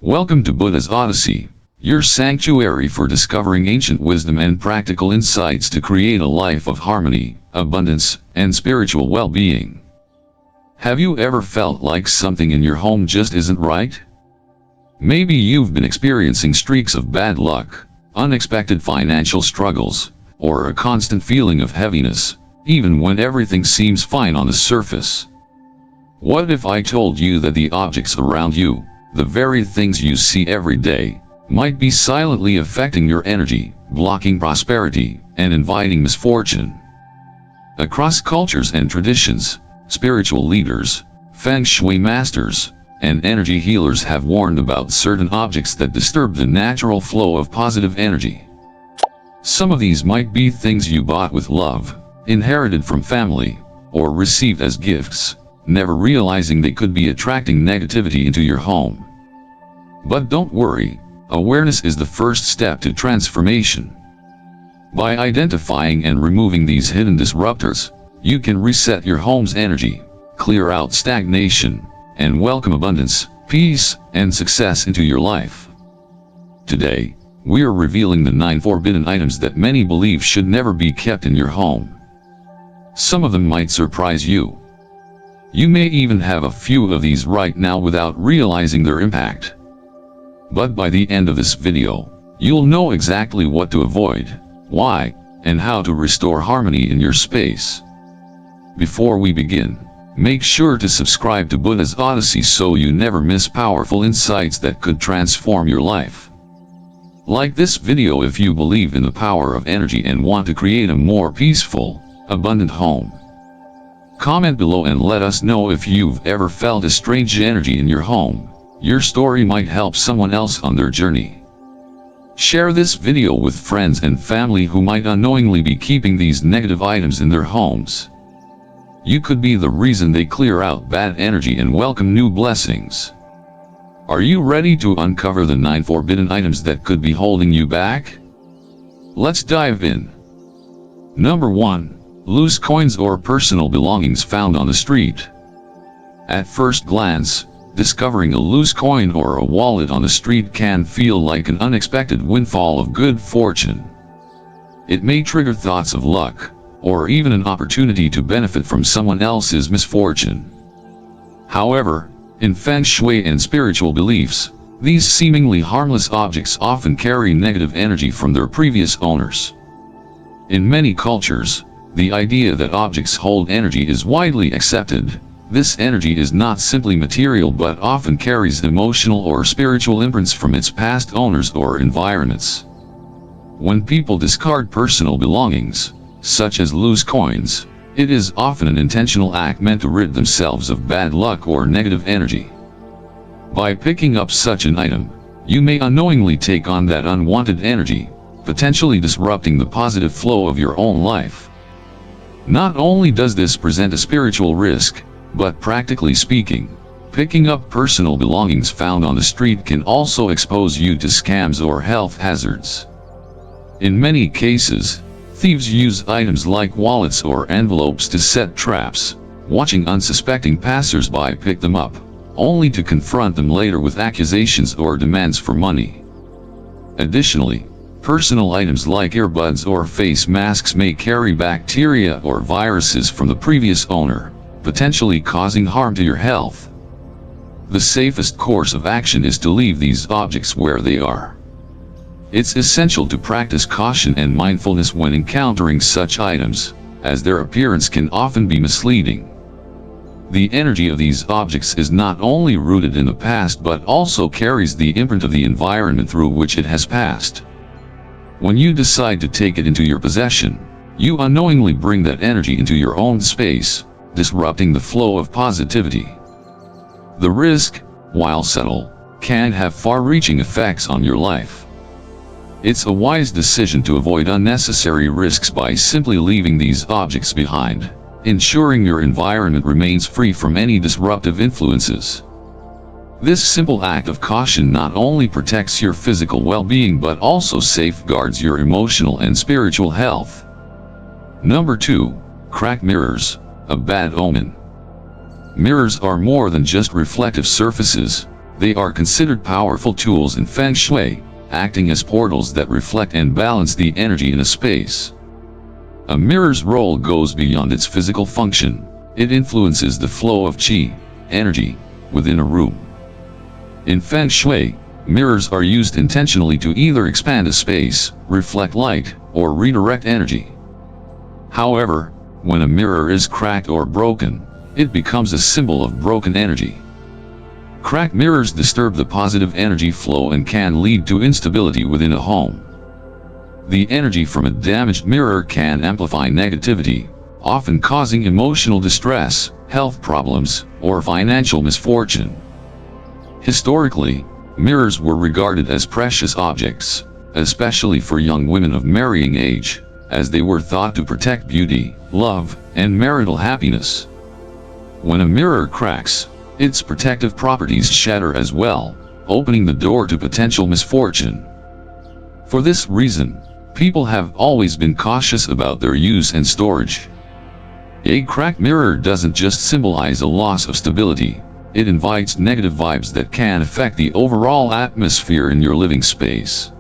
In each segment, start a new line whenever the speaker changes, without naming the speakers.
Welcome to Buddha's Odyssey, your sanctuary for discovering ancient wisdom and practical insights to create a life of harmony, abundance, and spiritual well-being. Have you ever felt like something in your home just isn't right? Maybe you've been experiencing streaks of bad luck, unexpected financial struggles, or a constant feeling of heaviness, even when everything seems fine on the surface. What if I told you that the objects around you, the very things you see every day, might be silently affecting your energy, blocking prosperity, and inviting misfortune? Across cultures and traditions, spiritual leaders, Feng Shui masters, and energy healers have warned about certain objects that disturb the natural flow of positive energy. Some of these might be things you bought with love, inherited from family, or received as gifts, never realizing they could be attracting negativity into your home. But don't worry, awareness is the first step to transformation. By identifying and removing these hidden disruptors, you can reset your home's energy, clear out stagnation, and welcome abundance, peace, and success into your life. Today, we are revealing the 9 forbidden items that many believe should never be kept in your home. Some of them might surprise you. You may even have a few of these right now without realizing their impact. But by the end of this video, you'll know exactly what to avoid, why, and how to restore harmony in your space. Before we begin, make sure to subscribe to Buddha's Odyssey so you never miss powerful insights that could transform your life. Like this video if you believe in the power of energy and want to create a more peaceful, abundant home. Comment below and let us know if you've ever felt a strange energy in your home. Your story might help someone else on their journey. Share this video with friends and family who might unknowingly be keeping these negative items in their homes. You could be the reason they clear out bad energy and welcome new blessings. Are you ready to uncover the 9 forbidden items that could be holding you back? Let's dive in. Number 1. Loose coins or personal belongings found on the street. At first glance, discovering a loose coin or a wallet on the street can feel like an unexpected windfall of good fortune. It may trigger thoughts of luck, or even an opportunity to benefit from someone else's misfortune. However, in Feng Shui and spiritual beliefs, these seemingly harmless objects often carry negative energy from their previous owners. In many cultures, the idea that objects hold energy is widely accepted. This energy is not simply material but often carries emotional or spiritual imprints from its past owners or environments. When people discard personal belongings, such as loose coins, it is often an intentional act meant to rid themselves of bad luck or negative energy. By picking up such an item, you may unknowingly take on that unwanted energy, potentially disrupting the positive flow of your own life. Not only does this present a spiritual risk, but practically speaking, picking up personal belongings found on the street can also expose you to scams or health hazards. In many cases, thieves use items like wallets or envelopes to set traps, watching unsuspecting passers-by pick them up, only to confront them later with accusations or demands for money. Additionally, personal items like earbuds or face masks may carry bacteria or viruses from the previous owner, potentially causing harm to your health. The safest course of action is to leave these objects where they are. It's essential to practice caution and mindfulness when encountering such items, as their appearance can often be misleading. The energy of these objects is not only rooted in the past but also carries the imprint of the environment through which it has passed. When you decide to take it into your possession, you unknowingly bring that energy into your own space, disrupting the flow of positivity. The risk, while subtle, can have far-reaching effects on your life. It's a wise decision to avoid unnecessary risks by simply leaving these objects behind, ensuring your environment remains free from any disruptive influences. This simple act of caution not only protects your physical well-being but also safeguards your emotional and spiritual health. Number 2. Cracked mirrors, a bad omen. Mirrors are more than just reflective surfaces. They are considered powerful tools in Feng Shui, acting as portals that reflect and balance the energy in a space. A mirror's role goes beyond its physical function. It influences the flow of qi, energy, within a room. In Feng Shui, mirrors are used intentionally to either expand a space, reflect light, or redirect energy. However, when a mirror is cracked or broken, it becomes a symbol of broken energy. Cracked mirrors disturb the positive energy flow and can lead to instability within a home. The energy from a damaged mirror can amplify negativity, often causing emotional distress, health problems, or financial misfortune. Historically, mirrors were regarded as precious objects, especially for young women of marrying age, as they were thought to protect beauty, love, and marital happiness. When a mirror cracks, its protective properties shatter as well, opening the door to potential misfortune. For this reason, people have always been cautious about their use and storage. A cracked mirror doesn't just symbolize a loss of stability, it invites negative vibes that can affect the overall atmosphere in your living space.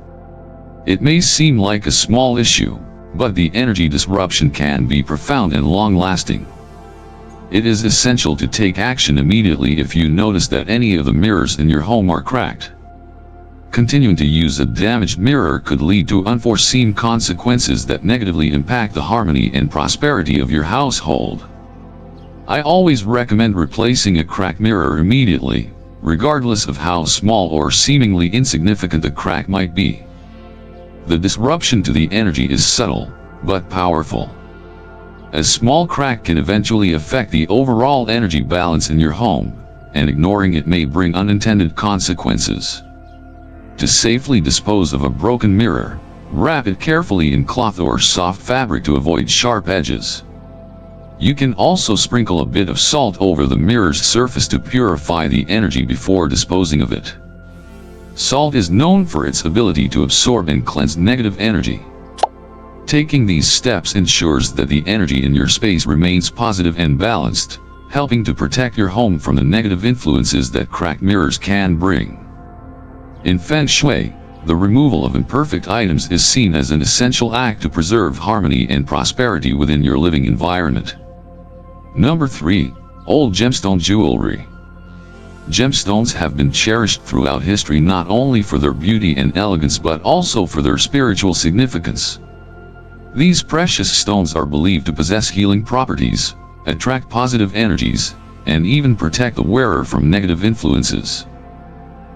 It may seem like a small issue, but the energy disruption can be profound and long-lasting. It is essential to take action immediately if you notice that any of the mirrors in your home are cracked. Continuing to use a damaged mirror could lead to unforeseen consequences that negatively impact the harmony and prosperity of your household. I always recommend replacing a cracked mirror immediately, regardless of how small or seemingly insignificant the crack might be. The disruption to the energy is subtle, but powerful. A small crack can eventually affect the overall energy balance in your home, and ignoring it may bring unintended consequences. To safely dispose of a broken mirror, wrap it carefully in cloth or soft fabric to avoid sharp edges. You can also sprinkle a bit of salt over the mirror's surface to purify the energy before disposing of it. Salt is known for its ability to absorb and cleanse negative energy. Taking these steps ensures that the energy in your space remains positive and balanced, helping to protect your home from the negative influences that cracked mirrors can bring. In Feng Shui, the removal of imperfect items is seen as an essential act to preserve harmony and prosperity within your living environment. Number 3. Old gemstone jewelry. Gemstones have been cherished throughout history not only for their beauty and elegance but also for their spiritual significance. These precious stones are believed to possess healing properties, attract positive energies, and even protect the wearer from negative influences.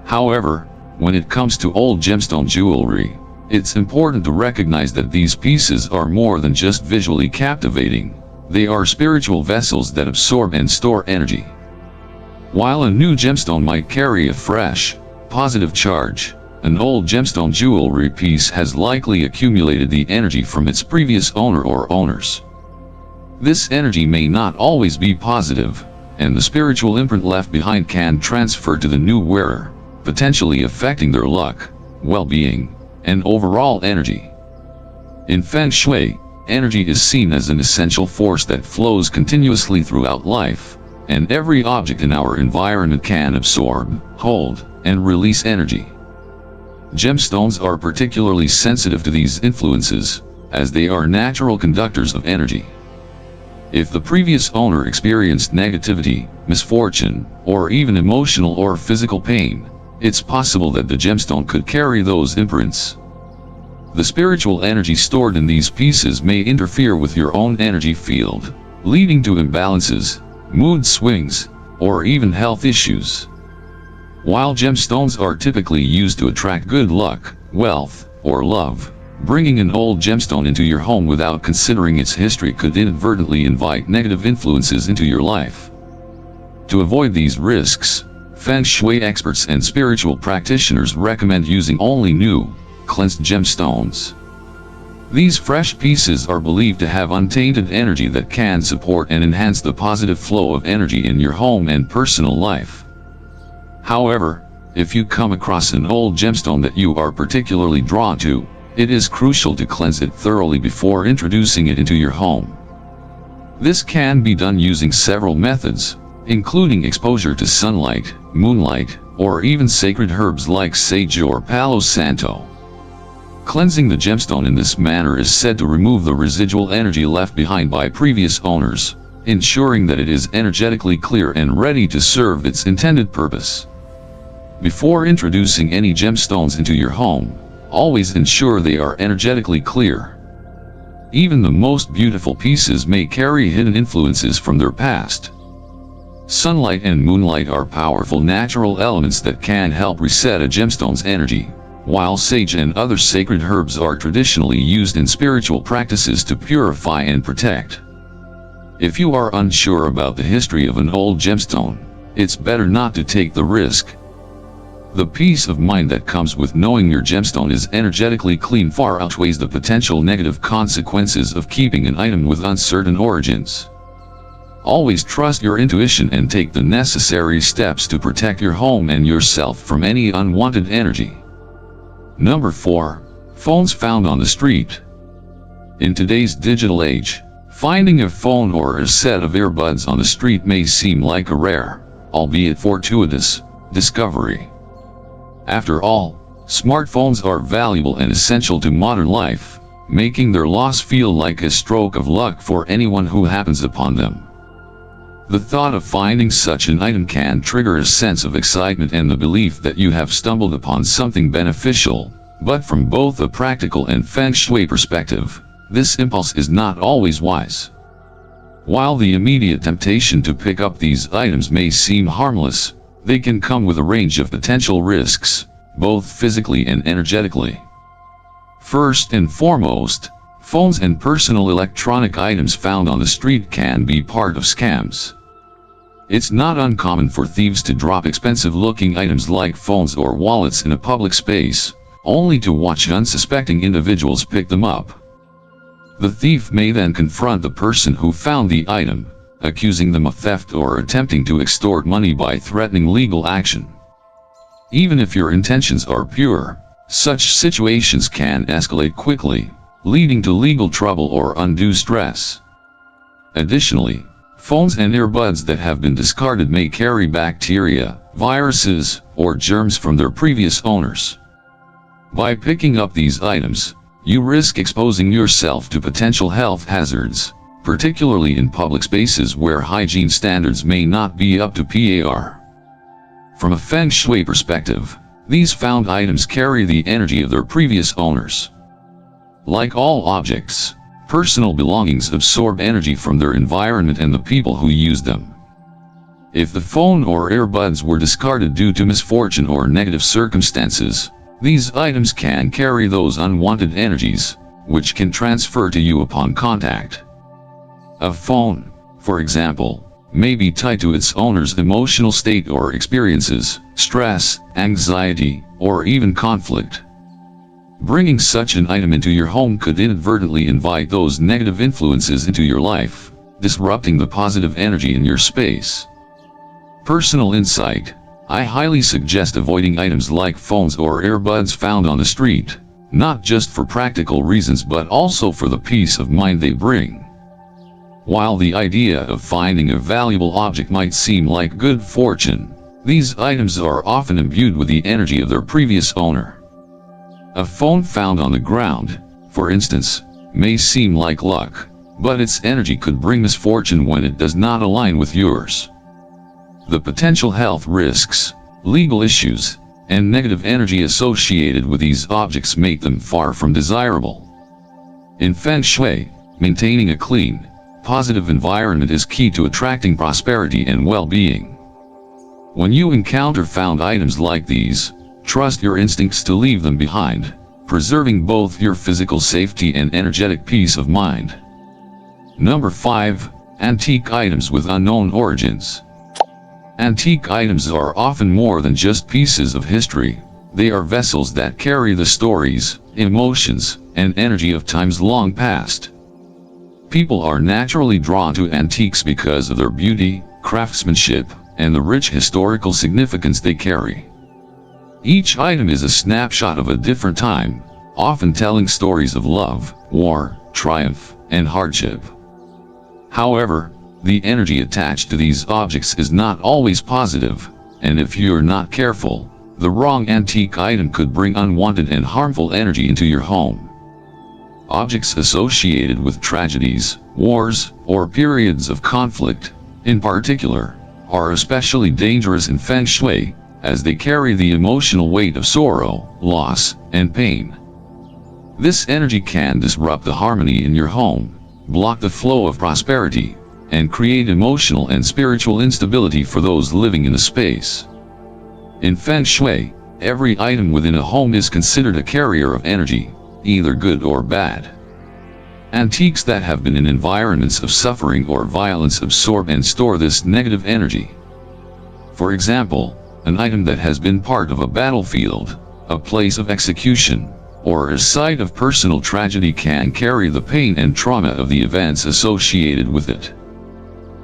However, when it comes to old gemstone jewelry, it's important to recognize that these pieces are more than just visually captivating. They are spiritual vessels that absorb and store energy. While a new gemstone might carry a fresh, positive charge, an old gemstone jewelry piece has likely accumulated the energy from its previous owner or owners. This energy may not always be positive, and the spiritual imprint left behind can transfer to the new wearer, potentially affecting their luck, well-being, and overall energy. In Feng Shui, energy is seen as an essential force that flows continuously throughout life, and every object in our environment can absorb, hold, and release energy. Gemstones are particularly sensitive to these influences, as they are natural conductors of energy. If the previous owner experienced negativity, misfortune, or even emotional or physical pain, it's possible that the gemstone could carry those imprints. The spiritual energy stored in these pieces may interfere with your own energy field, leading to imbalances, mood swings, or even health issues. While gemstones are typically used to attract good luck, wealth, or love, bringing an old gemstone into your home without considering its history could inadvertently invite negative influences into your life. To avoid these risks, Feng Shui experts and spiritual practitioners recommend using only new, cleansed gemstones. These fresh pieces are believed to have untainted energy that can support and enhance the positive flow of energy in your home and personal life. However, if you come across an old gemstone that you are particularly drawn to, it is crucial to cleanse it thoroughly before introducing it into your home. This can be done using several methods, including exposure to sunlight, moonlight, or even sacred herbs like sage or palo santo. Cleansing the gemstone in this manner is said to remove the residual energy left behind by previous owners, ensuring that it is energetically clear and ready to serve its intended purpose. Before introducing any gemstones into your home, always ensure they are energetically clear. Even the most beautiful pieces may carry hidden influences from their past. Sunlight and moonlight are powerful natural elements that can help reset a gemstone's energy, while sage and other sacred herbs are traditionally used in spiritual practices to purify and protect. If you are unsure about the history of an old gemstone, it's better not to take the risk. The peace of mind that comes with knowing your gemstone is energetically clean far outweighs the potential negative consequences of keeping an item with uncertain origins. Always trust your intuition and take the necessary steps to protect your home and yourself from any unwanted energy. Number 4. Phones found on the street. In today's digital age, finding a phone or a set of earbuds on the street may seem like a rare, albeit fortuitous, discovery. After all, smartphones are valuable and essential to modern life, making their loss feel like a stroke of luck for anyone who happens upon them. The thought of finding such an item can trigger a sense of excitement and the belief that you have stumbled upon something beneficial, but from both a practical and Feng Shui perspective, this impulse is not always wise. While the immediate temptation to pick up these items may seem harmless, they can come with a range of potential risks, both physically and energetically. First and foremost, phones and personal electronic items found on the street can be part of scams. It's not uncommon for thieves to drop expensive-looking items like phones or wallets in a public space, only to watch unsuspecting individuals pick them up. The thief may then confront the person who found the item, accusing them of theft or attempting to extort money by threatening legal action. Even if your intentions are pure, such situations can escalate quickly, leading to legal trouble or undue stress. Additionally, phones and earbuds that have been discarded may carry bacteria, viruses, or germs from their previous owners. By picking up these items, you risk exposing yourself to potential health hazards, particularly in public spaces where hygiene standards may not be up to par. From a Feng Shui perspective, these found items carry the energy of their previous owners. Like all objects, personal belongings absorb energy from their environment and the people who use them. If the phone or earbuds were discarded due to misfortune or negative circumstances, these items can carry those unwanted energies, which can transfer to you upon contact. A phone, for example, may be tied to its owner's emotional state or experiences, stress, anxiety, or even conflict. Bringing such an item into your home could inadvertently invite those negative influences into your life, disrupting the positive energy in your space. Personal insight: I highly suggest avoiding items like phones or earbuds found on the street, not just for practical reasons but also for the peace of mind they bring. While the idea of finding a valuable object might seem like good fortune, these items are often imbued with the energy of their previous owner. A phone found on the ground, for instance, may seem like luck, but its energy could bring misfortune when it does not align with yours. The potential health risks, legal issues, and negative energy associated with these objects make them far from desirable. In Feng Shui, maintaining a clean, positive environment is key to attracting prosperity and well-being. When you encounter found items like these, trust your instincts to leave them behind, preserving both your physical safety and energetic peace of mind. Number 5. Antique items with unknown origins. Antique items are often more than just pieces of history. They are vessels that carry the stories, emotions, and energy of times long past. People are naturally drawn to antiques because of their beauty, craftsmanship, and the rich historical significance they carry. Each item is a snapshot of a different time, often telling stories of love, war, triumph, and hardship. However, the energy attached to these objects is not always positive, and if you're not careful, the wrong antique item could bring unwanted and harmful energy into your home. Objects associated with tragedies, wars, or periods of conflict, in particular, are especially dangerous in Feng Shui, as they carry the emotional weight of sorrow, loss, and pain. This energy can disrupt the harmony in your home, block the flow of prosperity, and create emotional and spiritual instability for those living in the space. In Feng Shui, every item within a home is considered a carrier of energy, either good or bad. Antiques that have been in environments of suffering or violence absorb and store this negative energy. For example, an item that has been part of a battlefield, a place of execution, or a site of personal tragedy can carry the pain and trauma of the events associated with it.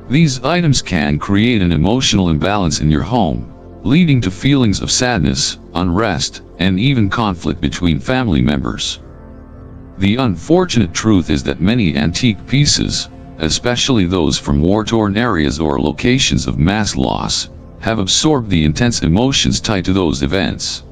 These items can create an emotional imbalance in your home, leading to feelings of sadness, unrest, and even conflict between family members. The unfortunate truth is that many antique pieces, especially those from war-torn areas or locations of mass loss, have absorbed the intense emotions tied to those events.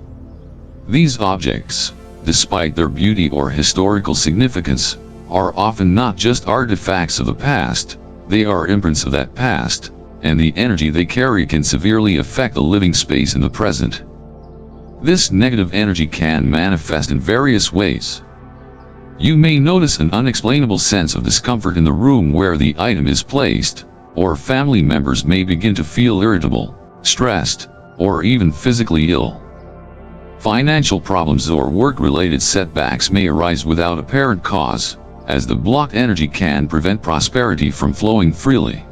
These objects, despite their beauty or historical significance, are often not just artifacts of the past, they are imprints of that past, and the energy they carry can severely affect the living space in the present. This negative energy can manifest in various ways. You may notice an unexplainable sense of discomfort in the room where the item is placed, or family members may begin to feel irritable, stressed, or even physically ill. Financial problems or work-related setbacks may arise without apparent cause, as the blocked energy can prevent prosperity from flowing freely.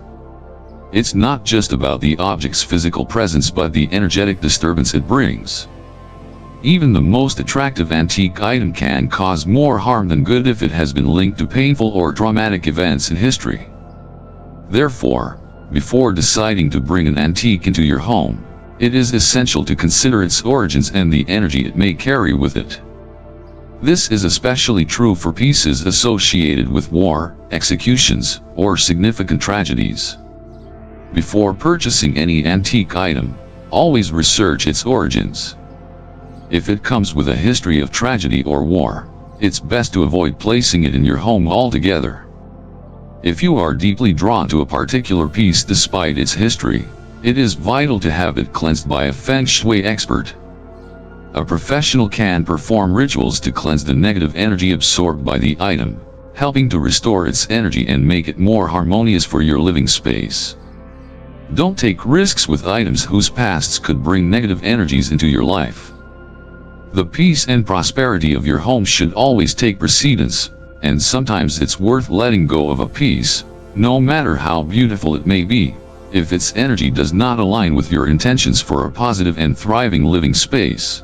It's not just about the object's physical presence but the energetic disturbance it brings. Even the most attractive antique item can cause more harm than good if it has been linked to painful or traumatic events in history. Therefore, before deciding to bring an antique into your home, it is essential to consider its origins and the energy it may carry with it. This is especially true for pieces associated with war, executions, or significant tragedies. Before purchasing any antique item, always research its origins. If it comes with a history of tragedy or war, it's best to avoid placing it in your home altogether. If you are deeply drawn to a particular piece despite its history, it is vital to have it cleansed by a Feng Shui expert. A professional can perform rituals to cleanse the negative energy absorbed by the item, helping to restore its energy and make it more harmonious for your living space. Don't take risks with items whose pasts could bring negative energies into your life. The peace and prosperity of your home should always take precedence, and sometimes it's worth letting go of a piece, no matter how beautiful it may be, if its energy does not align with your intentions for a positive and thriving living space.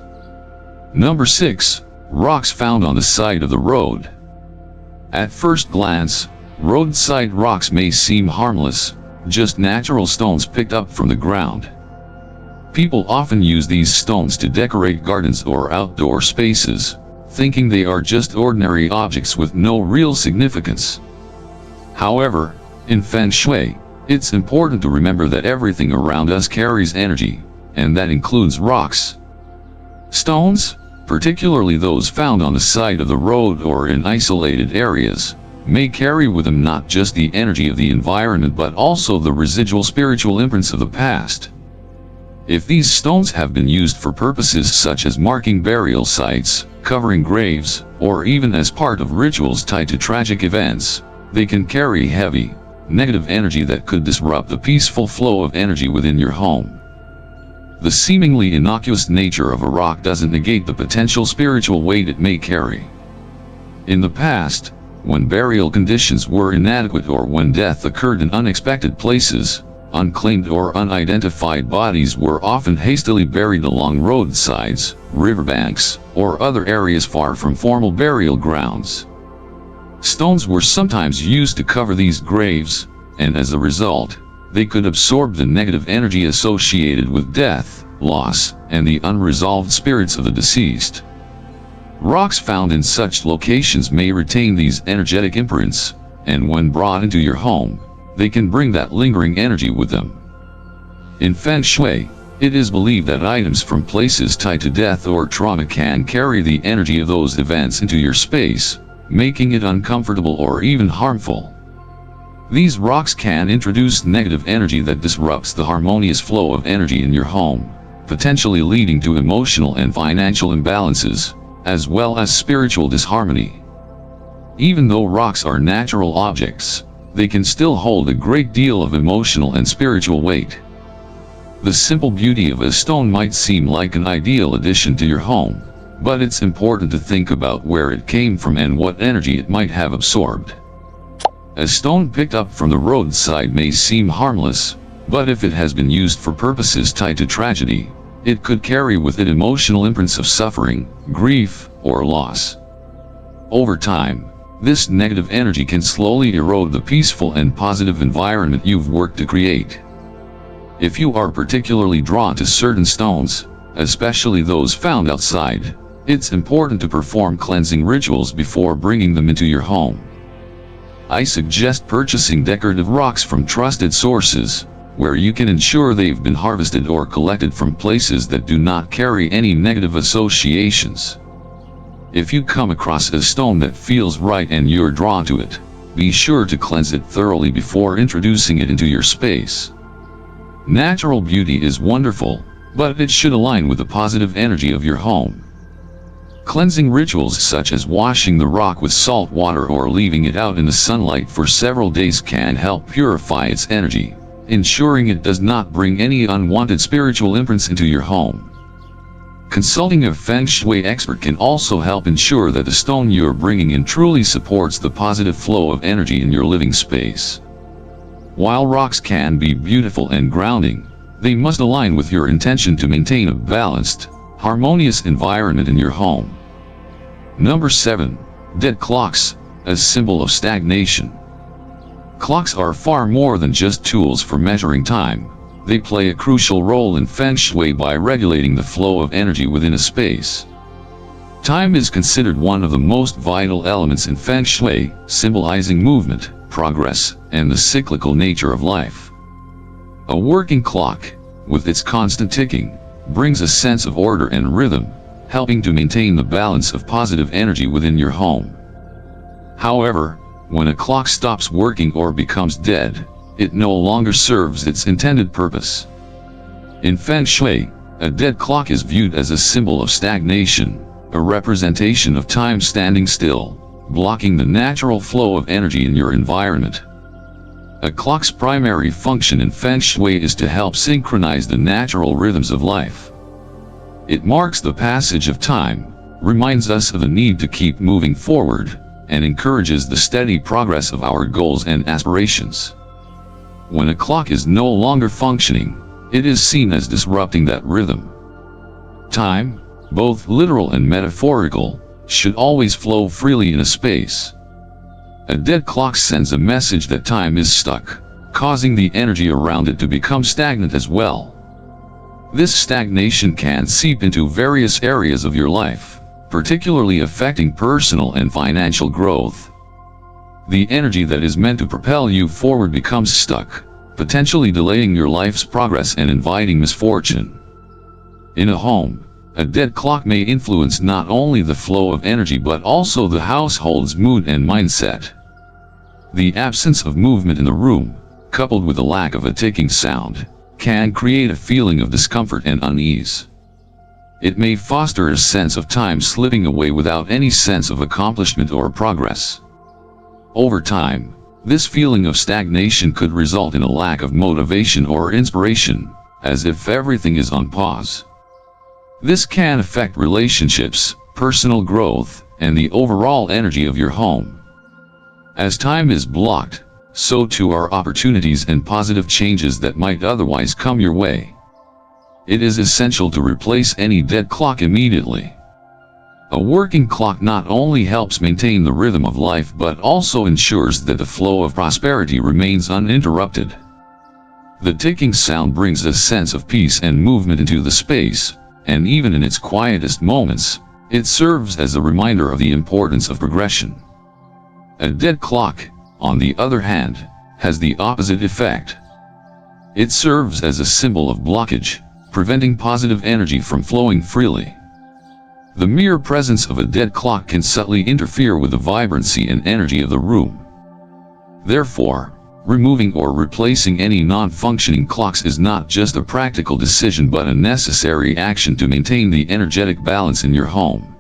Number 6. Rocks found on the side of the road. At first glance, roadside rocks may seem harmless, just natural stones picked up from the ground. People often use these stones to decorate gardens or outdoor spaces, thinking they are just ordinary objects with no real significance. However, in Feng Shui, it's important to remember that everything around us carries energy, and that includes rocks. Stones, particularly those found on the side of the road or in isolated areas, may carry with them not just the energy of the environment but also the residual spiritual imprints of the past. If these stones have been used for purposes such as marking burial sites, covering graves, or even as part of rituals tied to tragic events, they can carry heavy, negative energy that could disrupt the peaceful flow of energy within your home. The seemingly innocuous nature of a rock doesn't negate the potential spiritual weight it may carry. In the past, when burial conditions were inadequate or when death occurred in unexpected places, unclaimed or unidentified bodies were often hastily buried along roadsides, riverbanks, or other areas far from formal burial grounds. Stones were sometimes used to cover these graves, and as a result, they could absorb the negative energy associated with death, loss, and the unresolved spirits of the deceased. Rocks found in such locations may retain these energetic imprints, and when brought into your home, they can bring that lingering energy with them. In Feng Shui, It is believed that items from places tied to death or trauma can carry the energy of those events into your space, making it uncomfortable or even harmful. These rocks can introduce negative energy that disrupts the harmonious flow of energy in your home, potentially leading to emotional and financial imbalances, as well as spiritual disharmony. Even though rocks are natural objects, they can still hold a great deal of emotional and spiritual weight. The simple beauty of a stone might seem like an ideal addition to your home, but it's important to think about where it came from and what energy it might have absorbed. A stone picked up from the roadside may seem harmless, but if it has been used for purposes tied to tragedy, it could carry with it emotional imprints of suffering, grief, or loss. Over time, this negative energy can slowly erode the peaceful and positive environment you've worked to create. If you are particularly drawn to certain stones, especially those found outside, it's important to perform cleansing rituals before bringing them into your home. I suggest purchasing decorative rocks from trusted sources, where you can ensure they've been harvested or collected from places that do not carry any negative associations. If you come across a stone that feels right and you're drawn to it, be sure to cleanse it thoroughly before introducing it into your space. Natural beauty is wonderful, but it should align with the positive energy of your home. Cleansing rituals such as washing the rock with salt water or leaving it out in the sunlight for several days can help purify its energy, ensuring it does not bring any unwanted spiritual imprints into your home. Consulting a Feng Shui expert can also help ensure that the stone you're bringing in truly supports the positive flow of energy in your living space. While rocks can be beautiful and grounding, they must align with your intention to maintain a balanced, harmonious environment in your home. Number 7. Dead clocks, a symbol of stagnation. Clocks are far more than just tools for measuring time. They play a crucial role in Feng Shui by regulating the flow of energy within a space. Time is considered one of the most vital elements in Feng Shui, symbolizing movement, progress, and the cyclical nature of life. A working clock, with its constant ticking, brings a sense of order and rhythm, helping to maintain the balance of positive energy within your home. However, when a clock stops working or becomes dead, it no longer serves its intended purpose. In Feng Shui, a dead clock is viewed as a symbol of stagnation, a representation of time standing still, blocking the natural flow of energy in your environment. A clock's primary function in Feng Shui is to help synchronize the natural rhythms of life. It marks the passage of time, reminds us of the need to keep moving forward, and encourages the steady progress of our goals and aspirations. When a clock is no longer functioning, it is seen as disrupting that rhythm. Time, both literal and metaphorical, should always flow freely in a space. A dead clock sends a message that time is stuck, causing the energy around it to become stagnant as well. This stagnation can seep into various areas of your life, particularly affecting personal and financial growth. The energy that is meant to propel you forward becomes stuck, potentially delaying your life's progress and inviting misfortune. In a home, a dead clock may influence not only the flow of energy but also the household's mood and mindset. The absence of movement in the room, coupled with the lack of a ticking sound, can create a feeling of discomfort and unease. It may foster a sense of time slipping away without any sense of accomplishment or progress. Over time, this feeling of stagnation could result in a lack of motivation or inspiration, as if everything is on pause. This can affect relationships, personal growth, and the overall energy of your home. As time is blocked, so too are opportunities and positive changes that might otherwise come your way. It is essential to replace any dead clock immediately. A working clock not only helps maintain the rhythm of life but also ensures that the flow of prosperity remains uninterrupted. The ticking sound brings a sense of peace and movement into the space, and even in its quietest moments, it serves as a reminder of the importance of progression. A dead clock, on the other hand, has the opposite effect. It serves as a symbol of blockage, preventing positive energy from flowing freely. The mere presence of a dead clock can subtly interfere with the vibrancy and energy of the room. Therefore, removing or replacing any non-functioning clocks is not just a practical decision but a necessary action to maintain the energetic balance in your home.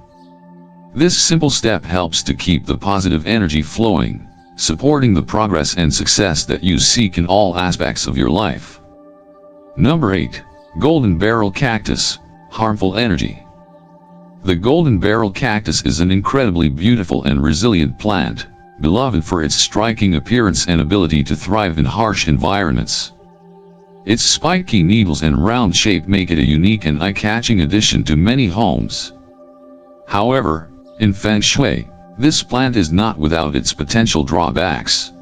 This simple step helps to keep the positive energy flowing, supporting the progress and success that you seek in all aspects of your life. Number 8. Golden Barrel Cactus, Harmful Energy. The golden barrel cactus is an incredibly beautiful and resilient plant, beloved for its striking appearance and ability to thrive in harsh environments. Its spiky needles and round shape make it a unique and eye-catching addition to many homes. However, in Feng Shui, this plant is not without its potential drawbacks.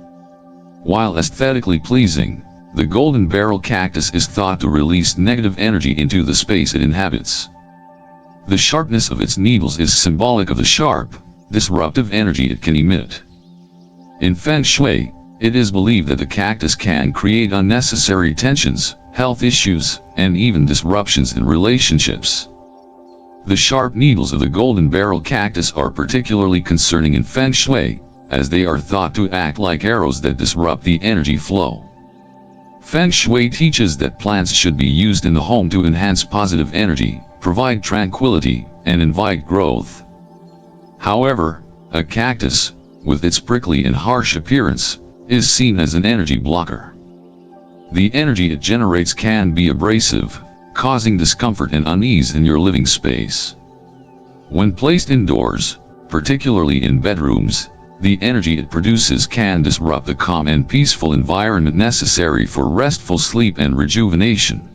While aesthetically pleasing, the golden barrel cactus is thought to release negative energy into the space it inhabits. The sharpness of its needles is symbolic of the sharp, disruptive energy it can emit. In Feng Shui, it is believed that the cactus can create unnecessary tensions, health issues, and even disruptions in relationships. The sharp needles of the golden barrel cactus are particularly concerning in Feng Shui, as they are thought to act like arrows that disrupt the energy flow. Feng Shui teaches that plants should be used in the home to enhance positive energy, provide tranquility, and invite growth. However, a cactus, with its prickly and harsh appearance, is seen as an energy blocker. The energy it generates can be abrasive, causing discomfort and unease in your living space. When placed indoors, particularly in bedrooms, the energy it produces can disrupt the calm and peaceful environment necessary for restful sleep and rejuvenation.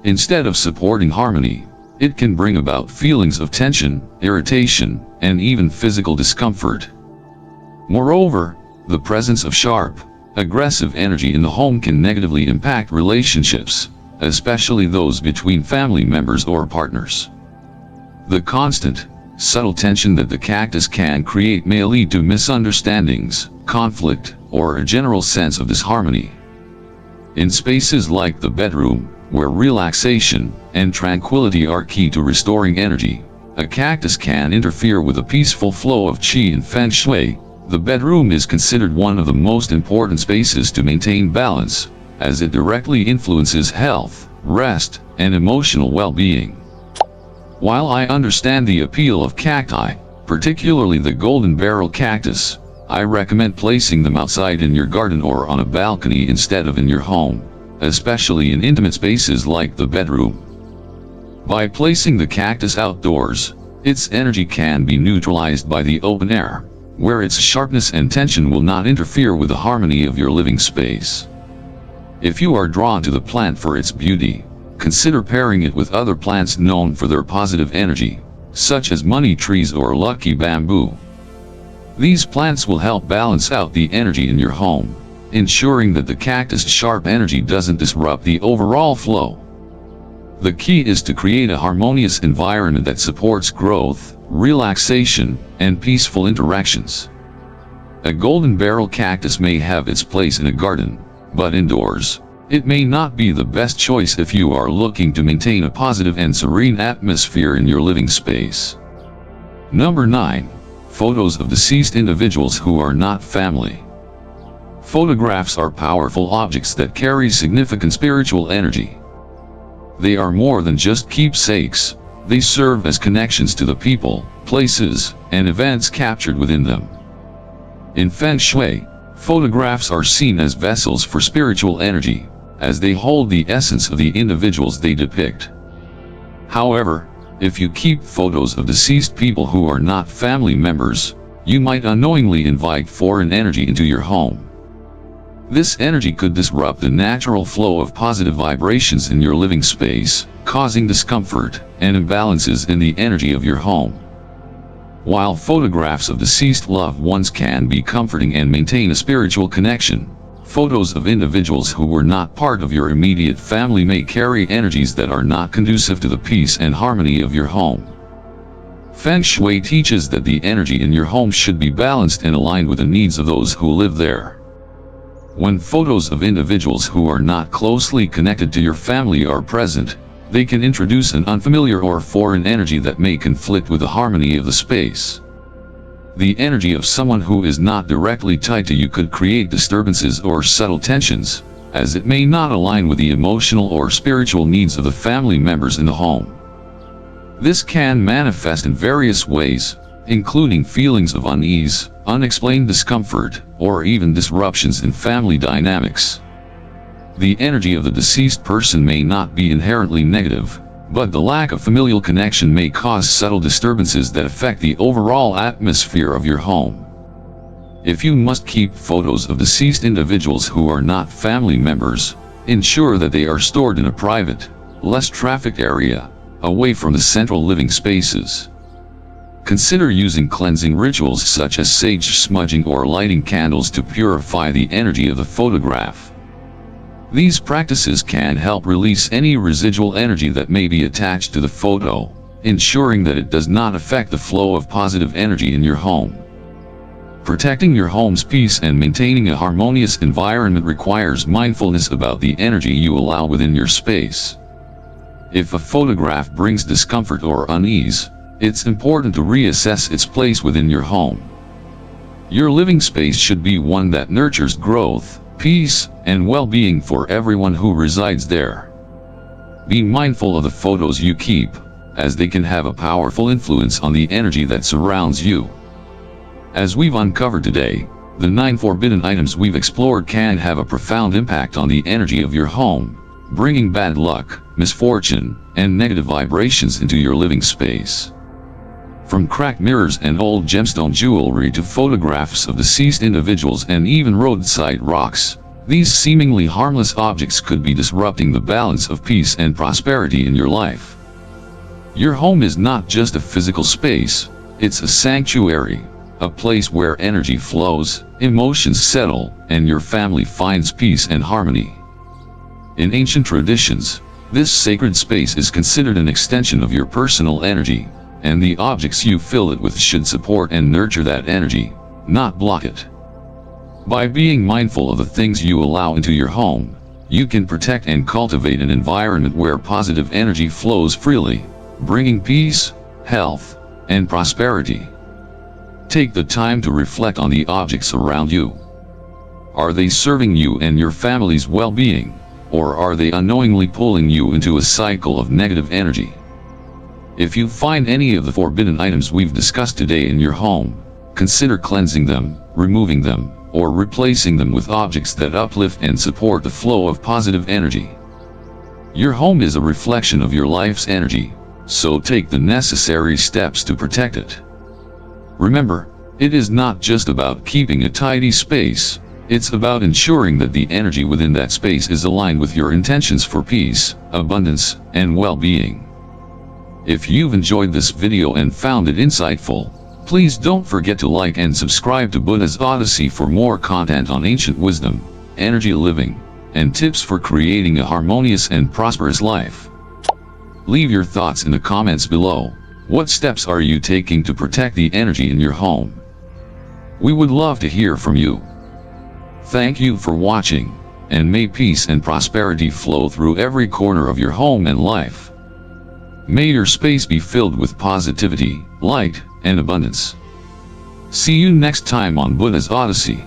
Instead of supporting harmony, it can bring about feelings of tension, irritation, and even physical discomfort. Moreover, the presence of sharp, aggressive energy in the home can negatively impact relationships, especially those between family members or partners. The constant, subtle tension that the cactus can create may lead to misunderstandings, conflict, or a general sense of disharmony. In spaces like the bedroom, where relaxation and tranquility are key to restoring energy, a cactus can interfere with the peaceful flow of qi in Feng Shui. The bedroom is considered one of the most important spaces to maintain balance, as it directly influences health, rest, and emotional well-being. While I understand the appeal of cacti, particularly the golden barrel cactus, I recommend placing them outside in your garden or on a balcony instead of in your home, especially in intimate spaces like the bedroom. By placing the cactus outdoors, its energy can be neutralized by the open air, where its sharpness and tension will not interfere with the harmony of your living space. If you are drawn to the plant for its beauty, consider pairing it with other plants known for their positive energy, such as money trees or lucky bamboo. These plants will help balance out the energy in your home, ensuring that the cactus' sharp energy doesn't disrupt the overall flow. The key is to create a harmonious environment that supports growth, relaxation, and peaceful interactions. A golden barrel cactus may have its place in a garden, but indoors, it may not be the best choice if you are looking to maintain a positive and serene atmosphere in your living space. Number 9. Photos of deceased individuals who are not family. Photographs are powerful objects that carry significant spiritual energy. They are more than just keepsakes, they serve as connections to the people, places, and events captured within them. In Feng Shui, photographs are seen as vessels for spiritual energy, as they hold the essence of the individuals they depict. However, if you keep photos of deceased people who are not family members, you might unknowingly invite foreign energy into your home. This energy could disrupt the natural flow of positive vibrations in your living space, causing discomfort and imbalances in the energy of your home. While photographs of deceased loved ones can be comforting and maintain a spiritual connection, photos of individuals who were not part of your immediate family may carry energies that are not conducive to the peace and harmony of your home. Feng Shui teaches that the energy in your home should be balanced and aligned with the needs of those who live there. When photos of individuals who are not closely connected to your family are present, they can introduce an unfamiliar or foreign energy that may conflict with the harmony of the space. The energy of someone who is not directly tied to you could create disturbances or subtle tensions, as it may not align with the emotional or spiritual needs of the family members in the home. This can manifest in various ways, including feelings of unease, unexplained discomfort, or even disruptions in family dynamics. The energy of the deceased person may not be inherently negative, but the lack of familial connection may cause subtle disturbances that affect the overall atmosphere of your home. If you must keep photos of deceased individuals who are not family members, ensure that they are stored in a private, less trafficked area, away from the central living spaces. Consider using cleansing rituals such as sage smudging or lighting candles to purify the energy of the photograph. These practices can help release any residual energy that may be attached to the photo, ensuring that it does not affect the flow of positive energy in your home. Protecting your home's peace and maintaining a harmonious environment requires mindfulness about the energy you allow within your space. If a photograph brings discomfort or unease, it's important to reassess its place within your home. Your living space should be one that nurtures growth, peace, and well-being for everyone who resides there. Be mindful of the photos you keep, as they can have a powerful influence on the energy that surrounds you. As we've uncovered today, the 9 forbidden items we've explored can have a profound impact on the energy of your home, bringing bad luck, misfortune, and negative vibrations into your living space. From cracked mirrors and old gemstone jewelry to photographs of deceased individuals and even roadside rocks, these seemingly harmless objects could be disrupting the balance of peace and prosperity in your life. Your home is not just a physical space, it's a sanctuary, a place where energy flows, emotions settle, and your family finds peace and harmony. In ancient traditions, this sacred space is considered an extension of your personal energy, and the objects you fill it with should support and nurture that energy, not block it. By being mindful of the things you allow into your home, you can protect and cultivate an environment where positive energy flows freely, bringing peace, health, and prosperity. Take the time to reflect on the objects around you. Are they serving you and your family's well-being, or are they unknowingly pulling you into a cycle of negative energy? If you find any of the forbidden items we've discussed today in your home, consider cleansing them, removing them, or replacing them with objects that uplift and support the flow of positive energy. Your home is a reflection of your life's energy, so take the necessary steps to protect it. Remember, it is not just about keeping a tidy space, it's about ensuring that the energy within that space is aligned with your intentions for peace, abundance, and well-being. If you've enjoyed this video and found it insightful, please don't forget to like and subscribe to Buddha's Odyssey for more content on ancient wisdom, energy living, and tips for creating a harmonious and prosperous life. Leave your thoughts in the comments below. What steps are you taking to protect the energy in your home? We would love to hear from you. Thank you for watching, and may peace and prosperity flow through every corner of your home and life. May your space be filled with positivity, light, and abundance. See you next time on Buddha's Odyssey.